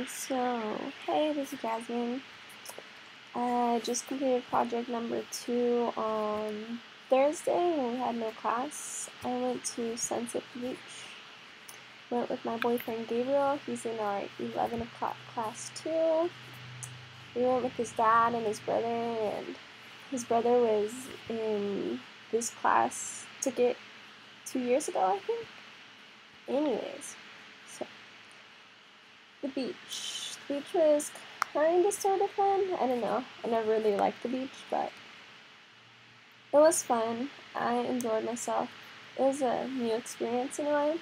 Hey, this is Jasmine. I just completed project number 2 on Thursday when we had no class. I went to Sunset Beach. Went with my boyfriend Gabriel. He's in our 11 o'clock class too. We went with his dad and his brother, and his brother was in this class, took it 2 years ago, I think. Anyways, so the beach. The beach was kind of sort of fun. I don't know. I never really liked the beach, but it was fun. I enjoyed myself. It was a new experience in a way.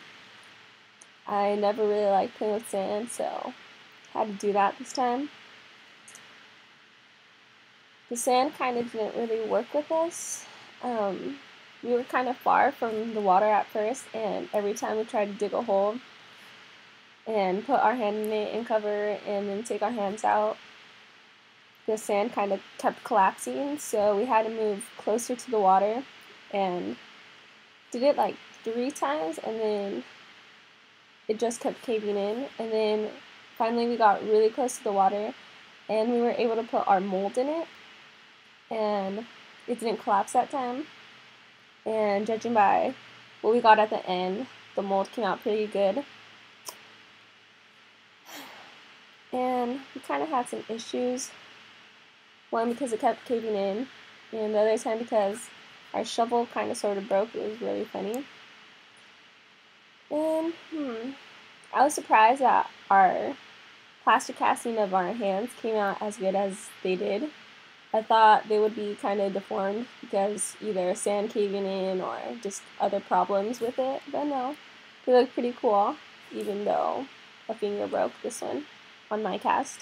I never really liked playing with sand, so I had to do that this time. The sand kind of didn't really work with us. We were kind of far from the water at first, and every time we tried to dig a hole and put our hand in it and cover and then take our hands out, the sand kind of kept collapsing, so we had to move closer to the water and did it like 3 times, and then it just kept caving in, and then finally we got really close to the water and we were able to put our mold in it, and it didn't collapse that time, and judging by what we got at the end, the mold came out pretty good. And we kind of had some issues. One, because it kept caving in, and the other time because our shovel kind of sort of broke. It was really funny. And I was surprised that our plaster casting of our hands came out as good as they did. I thought they would be kind of deformed because either sand caving in or just other problems with it, but no, they look pretty cool, even though a finger broke this one on my cast.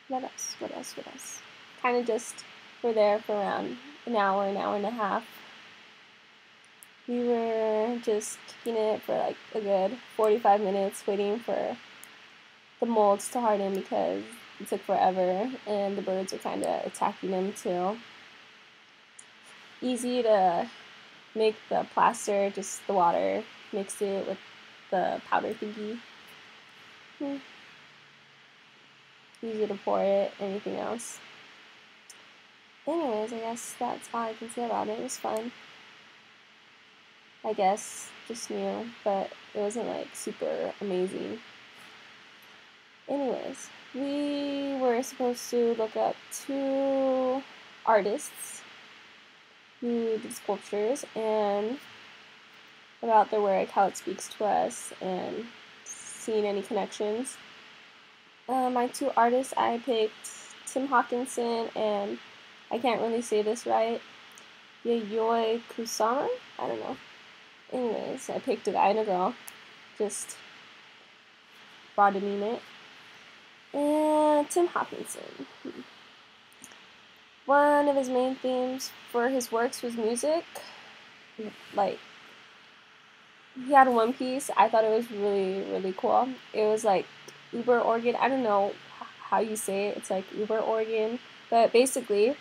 What else? Kind of just were there for around an hour and a half. We were just kicking it for like a good 45 minutes, waiting for the molds to harden because it took forever, and the birds were kind of attacking them too. Easy to make the plaster, just the water, mix it with the powder thingy. Easy to pour it, anything else. Anyways, I guess that's all I can say about it. It was fun. I guess, just new, but it wasn't like super amazing. Anyways, we were supposed to look up 2 artists who did sculptures and about their work, how it speaks to us, and seeing any connections. My 2 artists, I picked Tim Hawkinson and, I can't really say this right, Yayoi Kusama? I don't know. Anyways, I picked a guy and a girl, just broadening it. And Tim Hawkinson. One of his main themes for his works was music. Like, he had one piece. I thought it was really, really cool. It was like Uber organ. I don't know how you say it. It's like Uber organ. But basically,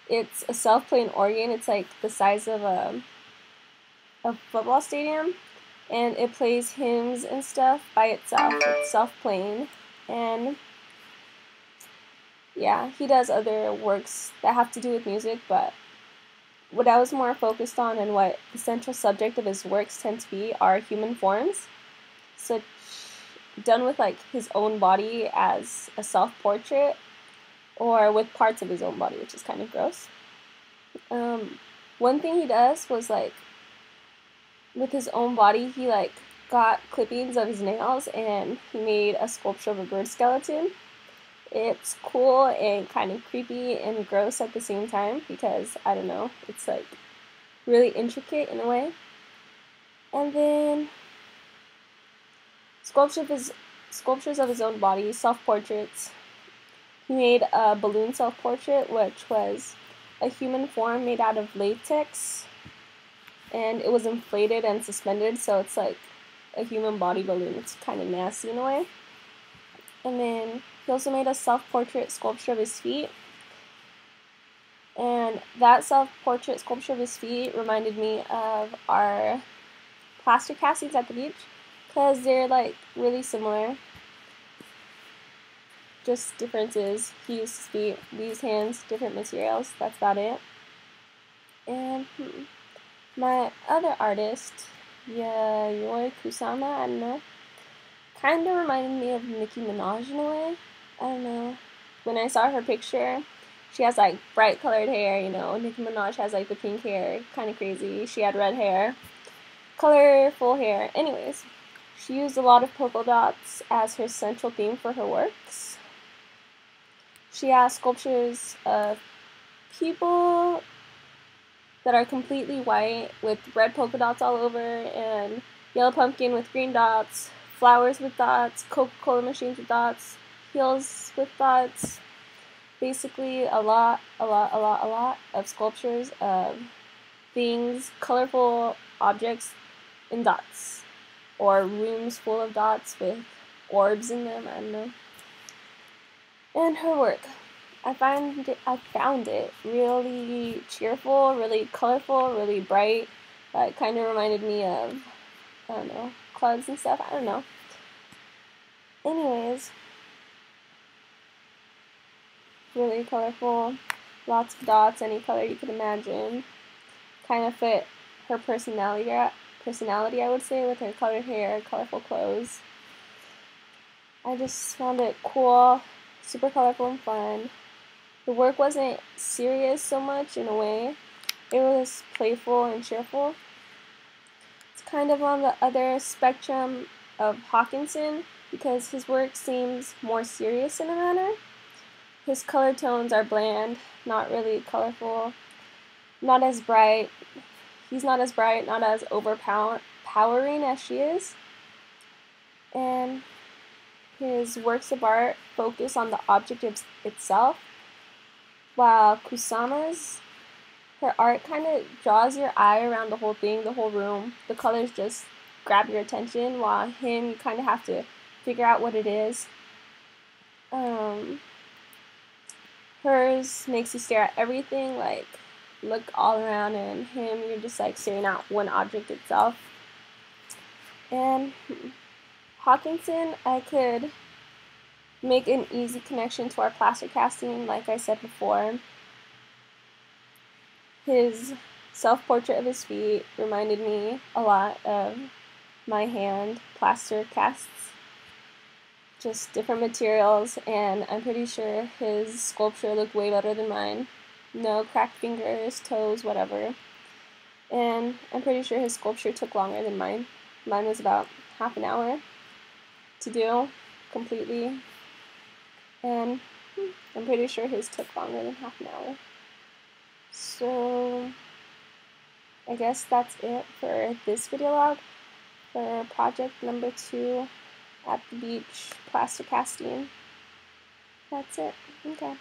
it's a self-playing organ. It's like the size of a football stadium. And it plays hymns and stuff by itself. It's self-playing. And yeah, he does other works that have to do with music, but what I was more focused on and what the central subject of his works tend to be are human forms. So done with like his own body as a self-portrait, or with parts of his own body, which is kind of gross. One thing he does was like with his own body, he like got clippings of his nails and he made a sculpture of a bird skeleton. It's cool and kind of creepy and gross at the same time because, I don't know, it's like really intricate in a way. And then sculptures of his own body, self-portraits. He made a balloon self-portrait, which was a human form made out of latex, and it was inflated and suspended, so it's like a human body balloon. It's kind of nasty in a way. And then he also made a self-portrait sculpture of his feet. And that self-portrait sculpture of his feet reminded me of our plaster castings at the beach. because they're like really similar. Just differences. He used his feet, these hands, different materials. That's about it. And my other artist, Yayoi Kusama, I don't know, kind of reminded me of Nicki Minaj in a way. I don't know. When I saw her picture, she has like bright colored hair, you know. Nicki Minaj has like the pink hair, kind of crazy. She had red hair, colorful hair. Anyways, she used a lot of polka dots as her central theme for her works. She has sculptures of people that are completely white with red polka dots all over, and yellow pumpkin with green dots, flowers with dots, Coca-Cola machines with dots, heels with dots. Basically a lot of sculptures of things, colorful objects in dots, or rooms full of dots with orbs in them, I don't know. And her work, I found it really cheerful, really colorful, really bright. It kind of reminded me of, I don't know, clubs and stuff, I don't know. Anyways, really colorful, lots of dots, any color you could imagine. Kind of fit her personality, I would say, with her colored hair, colorful clothes. I just found it cool, super colorful and fun. The work wasn't serious so much in a way. It was playful and cheerful. It's kind of on the other spectrum of Hawkinson because his work seems more serious in a manner. His color tones are bland, not really colorful, not as bright. He's not as bright, not as overpowering as she is. And his works of art focus on the object itself, while Kusama's, her art kind of draws your eye around the whole thing, the whole room. The colors just grab your attention, while him, you kind of have to figure out what it is. Hers makes you stare at everything, like look all around, and him, you're just like staring at one object itself. And Hawkinson, I could make an easy connection to our plaster casting, like I said before. His self-portrait of his feet reminded me a lot of my hand plaster casts. Just different materials, and I'm pretty sure his sculpture looked way better than mine. No cracked fingers, toes, whatever. And I'm pretty sure his sculpture took longer than mine. Mine was about half an hour to do completely, and I'm pretty sure his took longer than half an hour. So I guess that's it for this video log for project number 2 at the beach plaster casting. That's it. Okay.